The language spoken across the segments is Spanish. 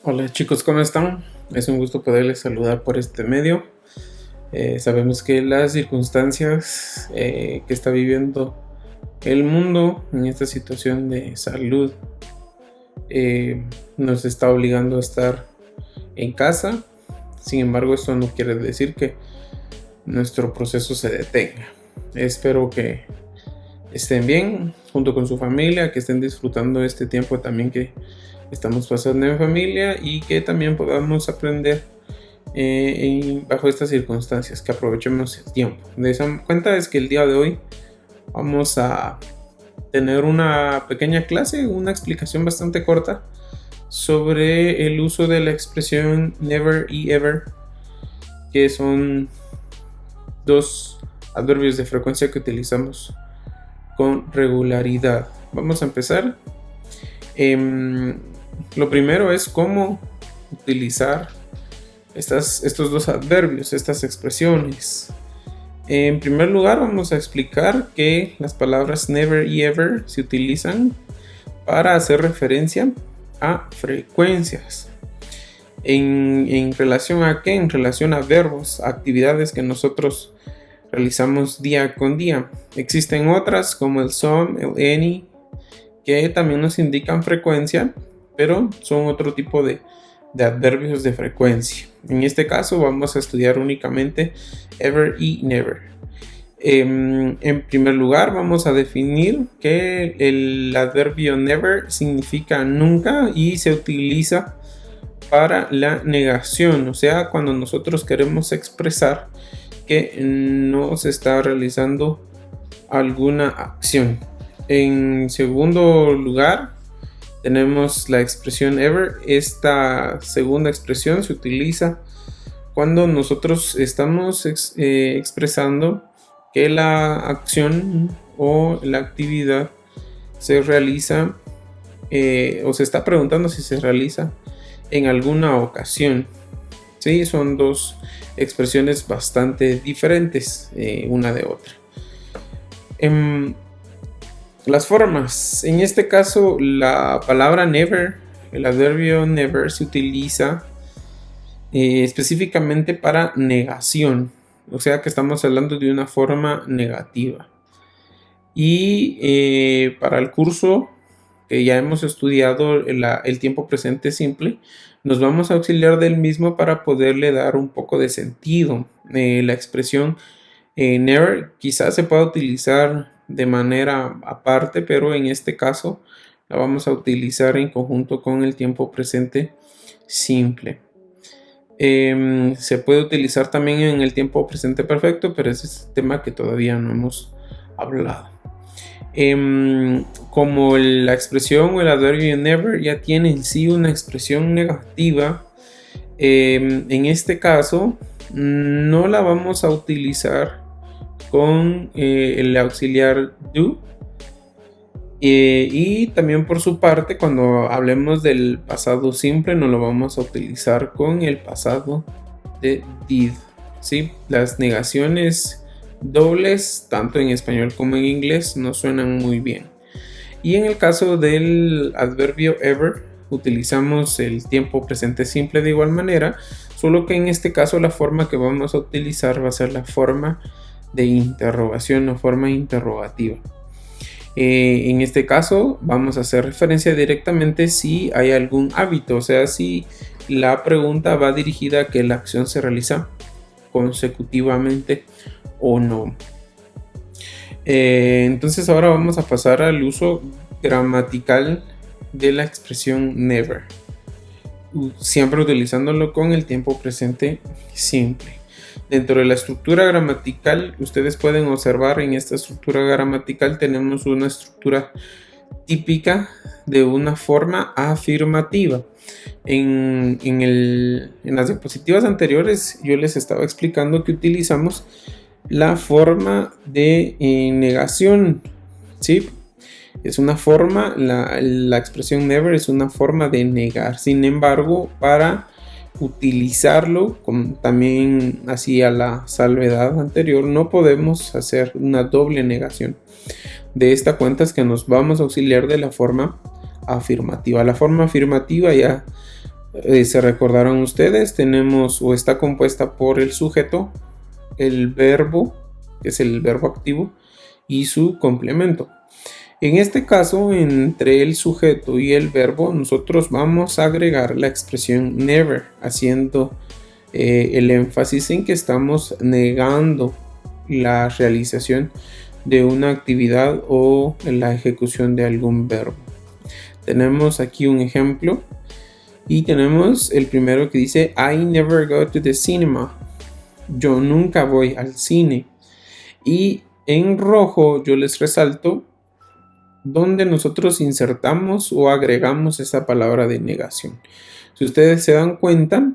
Hola chicos, ¿cómo están? Es un gusto poderles saludar por este medio. Sabemos que las circunstancias que está viviendo el mundo en esta situación de salud nos está obligando a estar en casa. Sin embargo, esto no quiere decir que nuestro proceso se detenga. Espero que estén bien junto con su familia, que estén disfrutando este tiempo también que estamos pasando en familia, y que también podamos aprender bajo estas circunstancias, que aprovechemos el tiempo. De esa cuenta es que el día de hoy vamos a tener una pequeña clase, una explicación bastante corta sobre el uso de la expresión never y ever, que son dos adverbios de frecuencia que utilizamos con regularidad. Vamos a empezar. Lo primero es cómo utilizar estos dos adverbios, estas expresiones. En primer lugar, vamos a explicar que las palabras never y ever se utilizan para hacer referencia a frecuencias. ¿En relación a qué? En relación a verbos, actividades que nosotros realizamos día con día. Existen otras como el some, el any, que también nos indican frecuencia, pero son otro tipo de adverbios de frecuencia. En este caso vamos a estudiar únicamente ever y never. En primer lugar, vamos a definir que el adverbio never significa nunca y se utiliza para la negación, o sea, cuando nosotros queremos expresar que no se está realizando alguna acción. En segundo lugar, tenemos la expresión ever. Esta segunda expresión se utiliza cuando nosotros estamos expresando que la acción o la actividad se realiza o se está preguntando si se realiza en alguna ocasión. Sí, son dos expresiones bastante diferentes una de otra. Las formas. En este caso, la palabra never, el adverbio never, se utiliza específicamente para negación. O sea que estamos hablando de una forma negativa. Y para el curso que ya hemos estudiado, el tiempo presente simple, nos vamos a auxiliar del mismo para poderle dar un poco de sentido. La expresión never quizás se pueda utilizar de manera aparte, pero en este caso la vamos a utilizar en conjunto con el tiempo presente simple. Se puede utilizar también en el tiempo presente perfecto, pero ese es un tema que todavía no hemos hablado. Como la expresión o el adverbio never ya tiene en sí una expresión negativa, en este caso no la vamos a utilizar con el auxiliar do, y también por su parte, cuando hablemos del pasado simple, no lo vamos a utilizar con el pasado de did. ¿Sí? Las negaciones dobles, tanto en español como en inglés, no suenan muy bien. Y en el caso del adverbio ever, utilizamos el tiempo presente simple de igual manera, solo que en este caso la forma que vamos a utilizar va a ser la forma de interrogación o forma interrogativa. En este caso vamos a hacer referencia directamente si hay algún hábito, o sea, si la pregunta va dirigida a que la acción se realiza consecutivamente o no. Entonces ahora vamos a pasar al uso gramatical de la expresión never, siempre utilizándolo con el tiempo presente simple. Dentro de la estructura gramatical, ustedes pueden observar en esta estructura gramatical tenemos una estructura típica de una forma afirmativa. En las diapositivas anteriores yo les estaba explicando que utilizamos la forma de negación, ¿sí? Es una forma, la expresión never es una forma de negar. Sin embargo, para utilizarlo, como también hacía la salvedad anterior, no podemos hacer una doble negación. de esta cuenta es que nos vamos a auxiliar de la forma afirmativa. La forma afirmativa ya se recordaron ustedes, tenemos o está compuesta por el sujeto, el verbo, que es el verbo activo, y su complemento. En este caso, entre el sujeto y el verbo, nosotros vamos a agregar la expresión never, haciendo el énfasis en que estamos negando la realización de una actividad o la ejecución de algún verbo. Tenemos aquí un ejemplo y tenemos el primero que dice I never go to the cinema. Yo nunca voy al cine. Y en rojo yo les resalto donde nosotros insertamos o agregamos esa palabra de negación. Si ustedes se dan cuenta,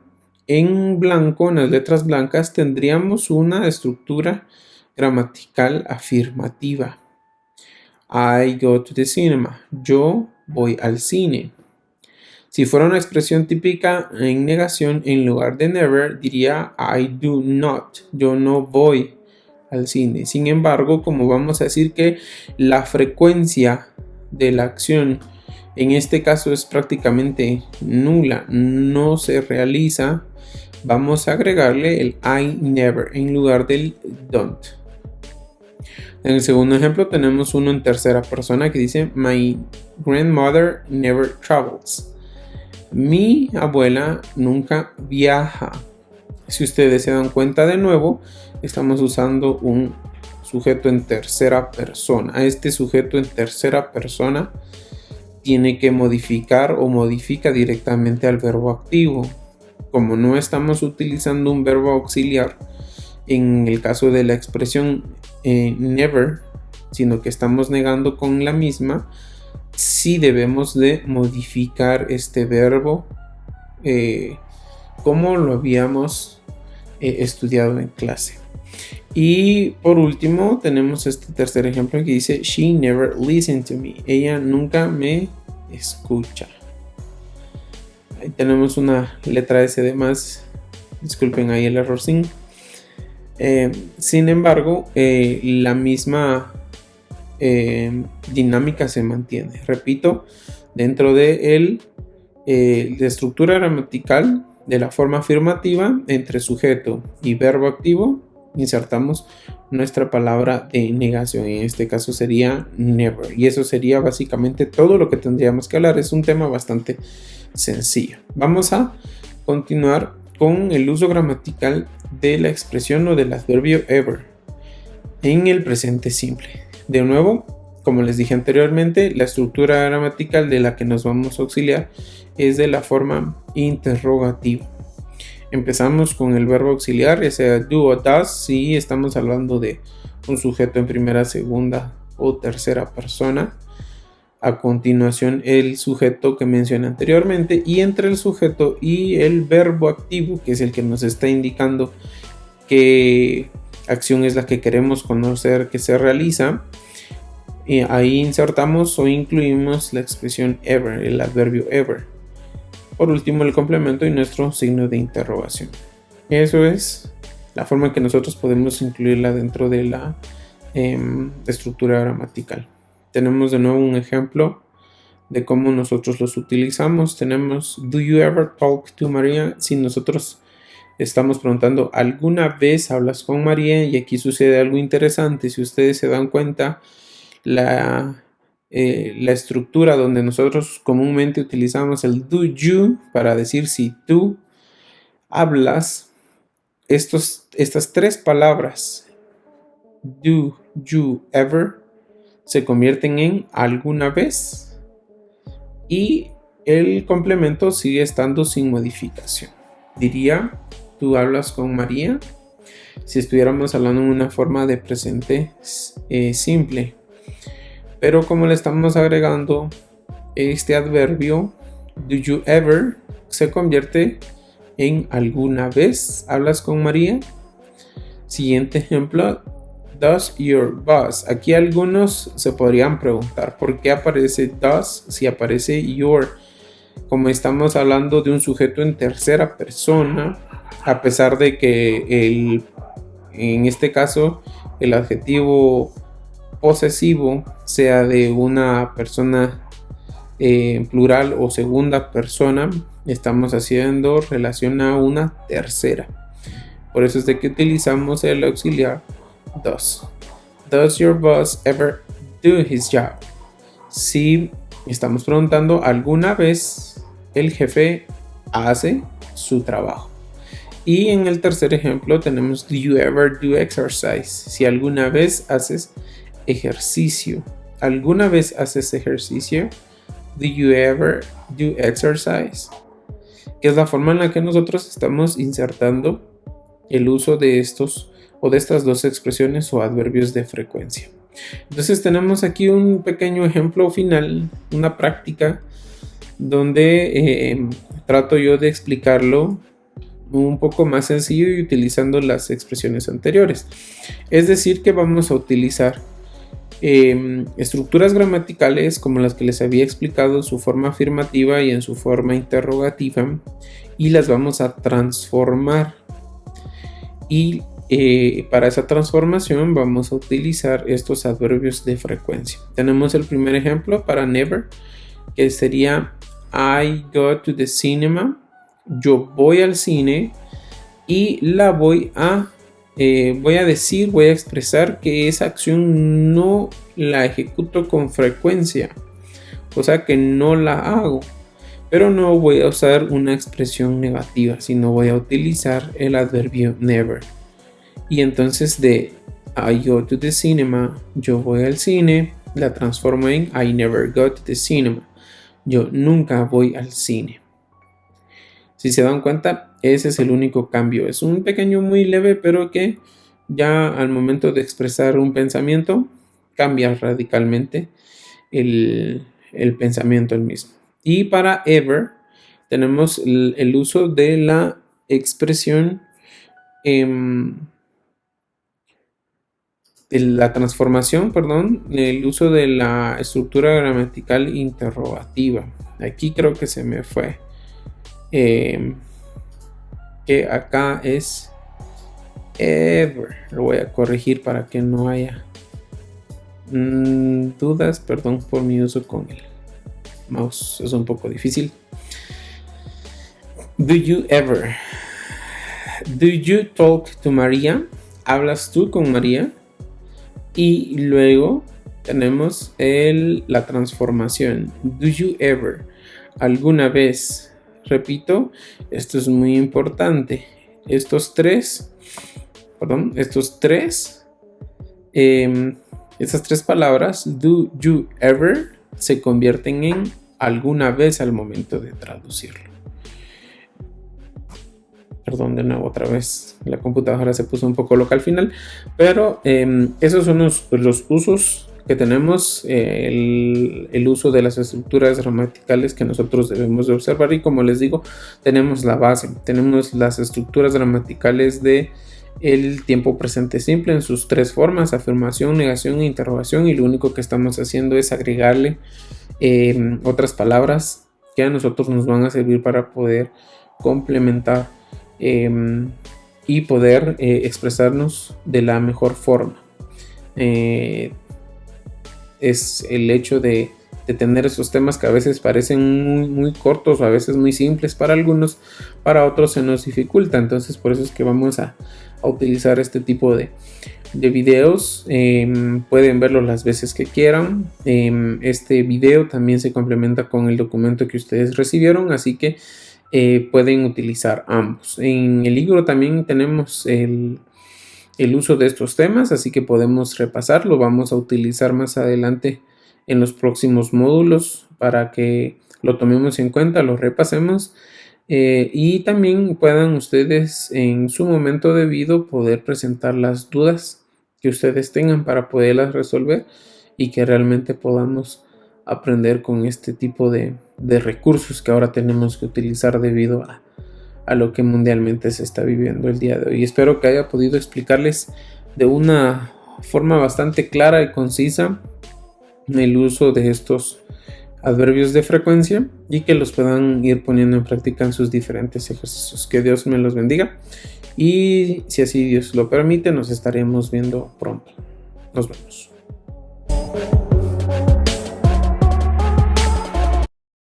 en blanco, en las letras blancas, tendríamos una estructura gramatical afirmativa. I go to the cinema. Yo voy al cine. Si fuera una expresión típica en negación, en lugar de never, diría I do not. Yo no voy al cine. Sin embargo, como vamos a decir que la frecuencia de la acción en este caso es prácticamente nula, no se realiza, vamos a agregarle el I never en lugar del don't. En el segundo ejemplo tenemos uno en tercera persona que dice My grandmother never travels. Mi abuela nunca viaja. Si ustedes se dan cuenta, de nuevo estamos usando un sujeto en tercera persona. A este sujeto en tercera persona tiene que modificar o modifica directamente al verbo activo. Como no estamos utilizando un verbo auxiliar en el caso de la expresión never, sino que estamos negando con la misma, sí debemos de modificar este verbo como lo habíamos estudiado en clase. Y por último tenemos este tercer ejemplo que dice She never listened to me. Ella nunca me escucha. Ahí tenemos una letra S de más. Disculpen ahí el error sin. Sin embargo, la misma dinámica se mantiene. Repito, dentro de la estructura gramatical de la forma afirmativa, entre sujeto y verbo activo, insertamos nuestra palabra de negación. En este caso sería never. Y eso sería básicamente todo lo que tendríamos que hablar. Es un tema bastante sencillo. Vamos a continuar con el uso gramatical de la expresión o del adverbio ever en el presente simple. De nuevo, como les dije anteriormente, la estructura gramatical de la que nos vamos a auxiliar es de la forma interrogativa. Empezamos con el verbo auxiliar, ya sea do o does, si estamos hablando de un sujeto en primera, segunda o tercera persona. A continuación, el sujeto que mencioné anteriormente, y entre el sujeto y el verbo activo, que es el que nos está indicando qué acción es la que queremos conocer que se realiza, y ahí insertamos o incluimos la expresión ever, el adverbio ever. Por último, el complemento y nuestro signo de interrogación. Eso es la forma en que nosotros podemos incluirla dentro de la estructura gramatical. Tenemos de nuevo un ejemplo de cómo nosotros los utilizamos. Tenemos Do you ever talk to Maria? Si nosotros estamos preguntando ¿alguna vez hablas con María? Y aquí sucede algo interesante. Si ustedes se dan cuenta, la estructura donde nosotros comúnmente utilizamos el do you para decir si tú hablas, estas tres palabras do, you, ever se convierten en alguna vez y el complemento sigue estando sin modificación. Diría tú hablas con María si estuviéramos hablando en una forma de presente simple. Pero como le estamos agregando este adverbio, do you ever, se convierte en alguna vez hablas con María. Siguiente ejemplo, does your boss. Aquí algunos se podrían preguntar ¿por qué aparece does si aparece your? Como estamos hablando de un sujeto en tercera persona, a pesar de que en este caso el adjetivo posesivo sea de una persona plural o segunda persona, estamos haciendo relación a una tercera. Por eso es de que utilizamos el auxiliar does. Does your boss ever do his job? Si estamos preguntando, ¿alguna vez el jefe hace su trabajo? Y en el tercer ejemplo tenemos, do you ever do exercise? Si alguna vez haces ejercicio. ¿Alguna vez haces ejercicio? Do you ever do exercise? Que es la forma en la que nosotros estamos insertando el uso de estos o de estas dos expresiones o adverbios de frecuencia. Entonces tenemos aquí un pequeño ejemplo final, una práctica donde trato yo de explicarlo un poco más sencillo y utilizando las expresiones anteriores. Es decir, que vamos a utilizar estructuras gramaticales como las que les había explicado en su forma afirmativa y en su forma interrogativa, y las vamos a transformar. Y para esa transformación vamos a utilizar estos adverbios de frecuencia. Tenemos el primer ejemplo para never, que sería I go to the cinema. Yo voy al cine, y la voy a expresar que esa acción no la ejecuto con frecuencia, o sea que no la hago, pero no voy a usar una expresión negativa, sino voy a utilizar el adverbio never. Y entonces de I go to the cinema, yo voy al cine, la transformo en I never go to the cinema, yo nunca voy al cine. Si se dan cuenta, ese es el único cambio. Es un pequeño muy leve, pero que ya al momento de expresar un pensamiento cambia radicalmente el pensamiento el mismo. Y para ever tenemos el uso de la expresión, de la transformación, el uso de la estructura gramatical interrogativa. Aquí creo que se me fue. Que acá es ever. Lo voy a corregir para que no haya dudas. Perdón por mi uso con el mouse, es un poco difícil. Do you ever? Do you talk to Maria? ¿Hablas tú con María? Y luego tenemos la transformación. Do you ever? ¿Alguna vez? Repito, esto es muy importante. Estas tres palabras, do you ever, se convierten en alguna vez al momento de traducirlo. Perdón, de nuevo, otra vez la computadora se puso un poco loca al final, pero esos son los usos que tenemos, el uso de las estructuras gramaticales que nosotros debemos de observar. Y como les digo, tenemos la base, tenemos las estructuras gramaticales de el tiempo presente simple en sus tres formas: afirmación, negación e interrogación, y lo único que estamos haciendo es agregarle otras palabras que a nosotros nos van a servir para poder complementar y poder expresarnos de la mejor forma. Es el hecho de tener esos temas que a veces parecen muy, muy cortos o a veces muy simples para algunos, para otros se nos dificulta. Entonces por eso es que vamos a utilizar este tipo de videos. Pueden verlo las veces que quieran. Este video también se complementa con el documento que ustedes recibieron, así que pueden utilizar ambos. En el libro también tenemos el uso de estos temas, así que podemos repasarlo. Vamos a utilizar más adelante en los próximos módulos para que lo tomemos en cuenta, lo repasemos y también puedan ustedes en su momento debido poder presentar las dudas que ustedes tengan para poderlas resolver y que realmente podamos aprender con este tipo de recursos que ahora tenemos que utilizar debido a lo que mundialmente se está viviendo el día de hoy. Espero que haya podido explicarles de una forma bastante clara y concisa el uso de estos adverbios de frecuencia y que los puedan ir poniendo en práctica en sus diferentes ejercicios. Que Dios me los bendiga y si así Dios lo permite, nos estaremos viendo pronto. Nos vemos.